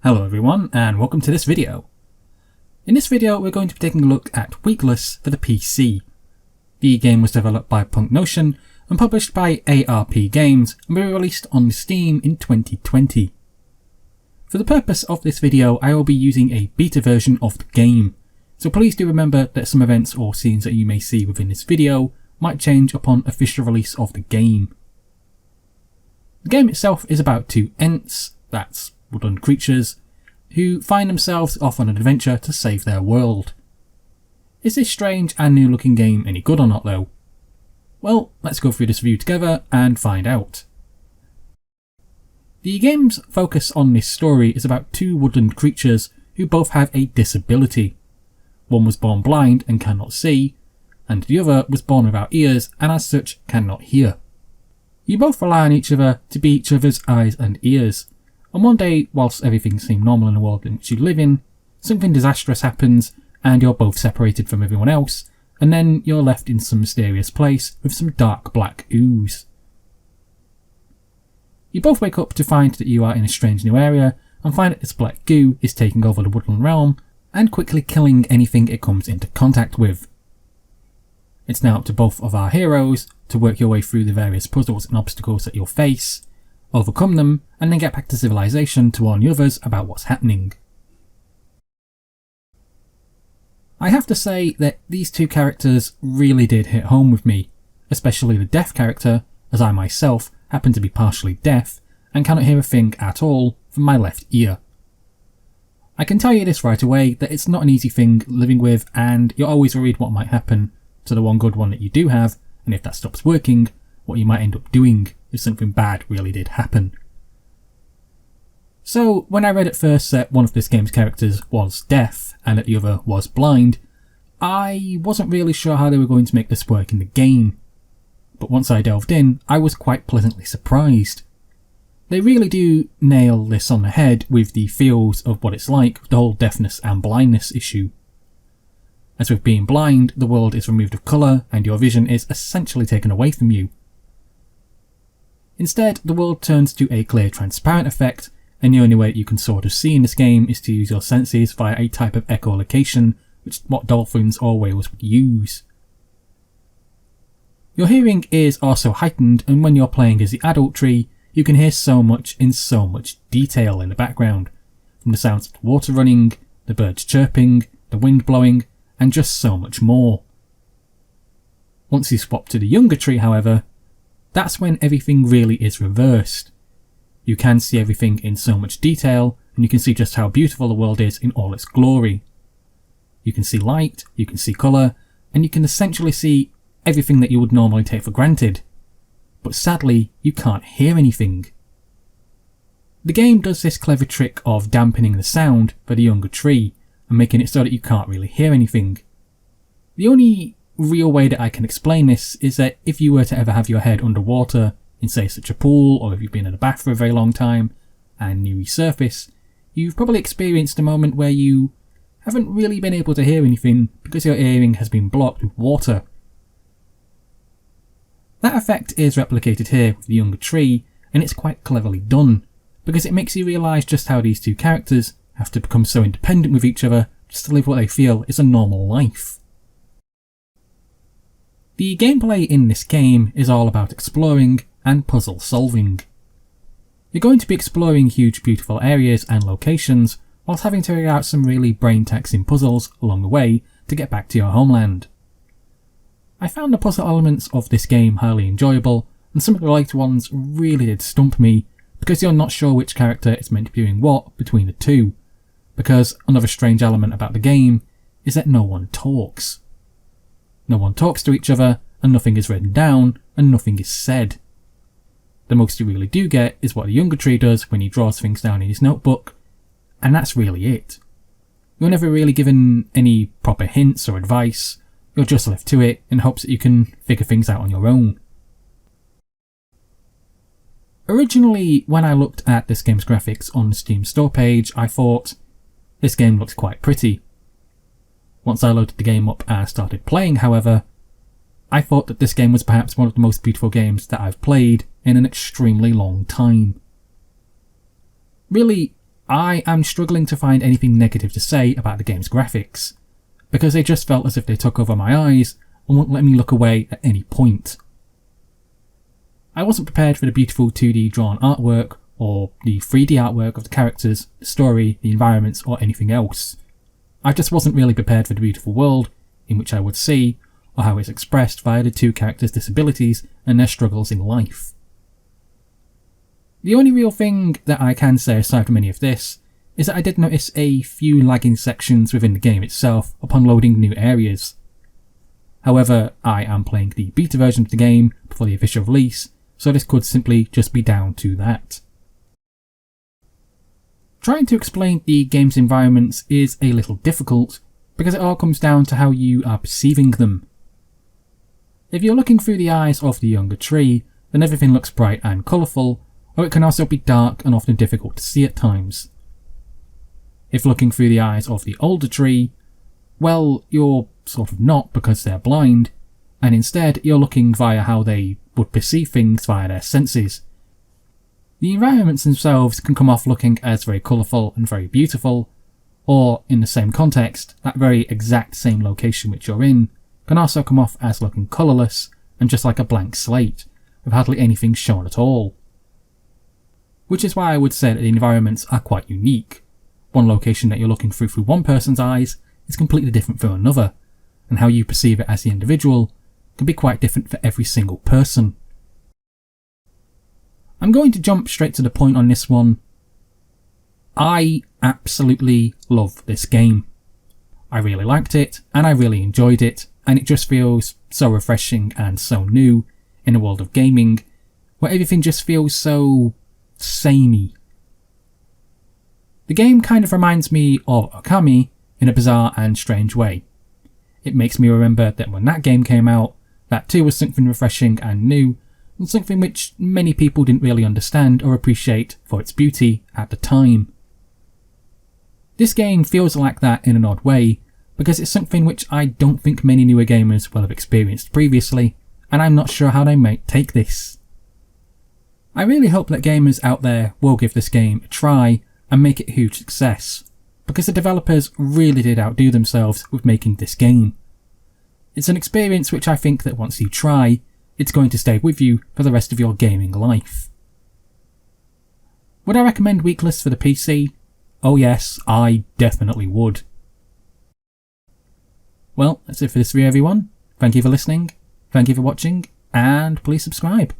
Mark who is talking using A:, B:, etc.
A: Hello everyone and welcome to this video. In this video we're going to be taking a look at Weakless for the PC. The game was developed by Punk Notion and published by ARP Games and will be released on Steam in 2020. For the purpose of this video I will be using a beta version of the game, so please do remember that some events or scenes that you may see within this video might change upon official release of the game. The game itself is about two Ents, that's woodland creatures, who find themselves off on an adventure to save their world. Is this strange and new looking game any good or not though? Well, let's go through this review together and find out. The game's focus on this story is about two woodland creatures who both have a disability. One was born blind and cannot see, and the other was born without ears and as such cannot hear. You both rely on each other to be each other's eyes and ears. And one day, whilst everything seemed normal in the world in which you live in, something disastrous happens and you're both separated from everyone else, and then you're left in some mysterious place with some dark black ooze. You both wake up to find that you are in a strange new area and find that this black goo is taking over the woodland realm and quickly killing anything it comes into contact with. It's now up to both of our heroes to work your way through the various puzzles and obstacles that you'll face, overcome them, and then get back to civilization to warn the others about what's happening. I have to say that these two characters really did hit home with me, especially the deaf character, as I myself happen to be partially deaf and cannot hear a thing at all from my left ear. I can tell you this right away that it's not an easy thing living with, and you're always worried what might happen to the one good one that you do have, and if that stops working, what you might end up doing if something bad really did happen. So when I read at first that one of this game's characters was deaf and that the other was blind, I wasn't really sure how they were going to make this work in the game. But once I delved in, I was quite pleasantly surprised. They really do nail this on the head with the feels of what it's like with the whole deafness and blindness issue. As with being blind, the world is removed of colour and your vision is essentially taken away from you. Instead, the world turns to a clear transparent effect, and the only way that you can sort of see in this game is to use your senses via a type of echolocation, which is what dolphins or whales would use. Your hearing is also heightened, and when you're playing as the adult tree, you can hear so much in so much detail in the background, from the sounds of the water running, the birds chirping, the wind blowing, and just so much more. Once you swap to the younger tree, however, that's when everything really is reversed. You can see everything in so much detail, and you can see just how beautiful the world is in all its glory. You can see light, you can see colour, and you can essentially see everything that you would normally take for granted. But sadly, you can't hear anything. The game does this clever trick of dampening the sound for the younger tree, and making it so that you can't really hear anything. The only real way that I can explain this is that if you were to ever have your head underwater in say such a pool, or if you've been in a bath for a very long time and you resurface, you've probably experienced a moment where you haven't really been able to hear anything because your hearing has been blocked with water. That effect is replicated here with the younger tree, and it's quite cleverly done, because it makes you realise just how these two characters have to become so independent with each other just to live what they feel is a normal life. The gameplay in this game is all about exploring and puzzle solving. You're going to be exploring huge beautiful areas and locations whilst having to figure out some really brain taxing puzzles along the way to get back to your homeland. I found the puzzle elements of this game highly enjoyable, and some of the later ones really did stump me because you're not sure which character is meant to be doing what between the two, because another strange element about the game is that no one talks. No one talks to each other, and nothing is written down, and nothing is said. The most you really do get is what the younger tree does when he draws things down in his notebook, and that's really it. You're never really given any proper hints or advice, you're just left to it in hopes that you can figure things out on your own. Originally, when I looked at this game's graphics on the Steam store page, I thought, this game looks quite pretty. Once I loaded the game up and started playing, however, I thought that this game was perhaps one of the most beautiful games that I've played in an extremely long time. Really, I am struggling to find anything negative to say about the game's graphics, because they just felt as if they took over my eyes and wouldn't let me look away at any point. I wasn't prepared for the beautiful 2D drawn artwork, or the 3D artwork of the characters, the story, the environments, or anything else. I just wasn't really prepared for the beautiful world in which I would see, or how it's expressed via the two characters' disabilities and their struggles in life. The only real thing that I can say aside from any of this is that I did notice a few lagging sections within the game itself upon loading new areas. However, I am playing the beta version of the game before the official release, so this could simply just be down to that. Trying to explain the game's environments is a little difficult, because it all comes down to how you are perceiving them. If you're looking through the eyes of the younger tree, then everything looks bright and colourful, or it can also be dark and often difficult to see at times. If looking through the eyes of the older tree, well, you're sort of not because they're blind, and instead you're looking via how they would perceive things via their senses. The environments themselves can come off looking as very colourful and very beautiful, or in the same context, that very exact same location which you're in can also come off as looking colourless and just like a blank slate, with hardly anything shown at all. Which is why I would say that the environments are quite unique. One location that you're looking through one person's eyes is completely different from another, and how you perceive it as the individual can be quite different for every single person. I'm going to jump straight to the point on this one. I absolutely love this game. I really liked it, and I really enjoyed it, and it just feels so refreshing and so new in a world of gaming, where everything just feels so samey. The game kind of reminds me of Okami in a bizarre and strange way. It makes me remember that when that game came out, that too was something refreshing and new, and something which many people didn't really understand or appreciate for its beauty at the time. This game feels like that in an odd way, because it's something which I don't think many newer gamers will have experienced previously, and I'm not sure how they might take this. I really hope that gamers out there will give this game a try and make it a huge success, because the developers really did outdo themselves with making this game. It's an experience which I think that once you try, it's going to stay with you for the rest of your gaming life. Would I recommend Weakless for the PC? Oh yes, I definitely would. Well, that's it for this video everyone. Thank you for listening, thank you for watching, and please subscribe.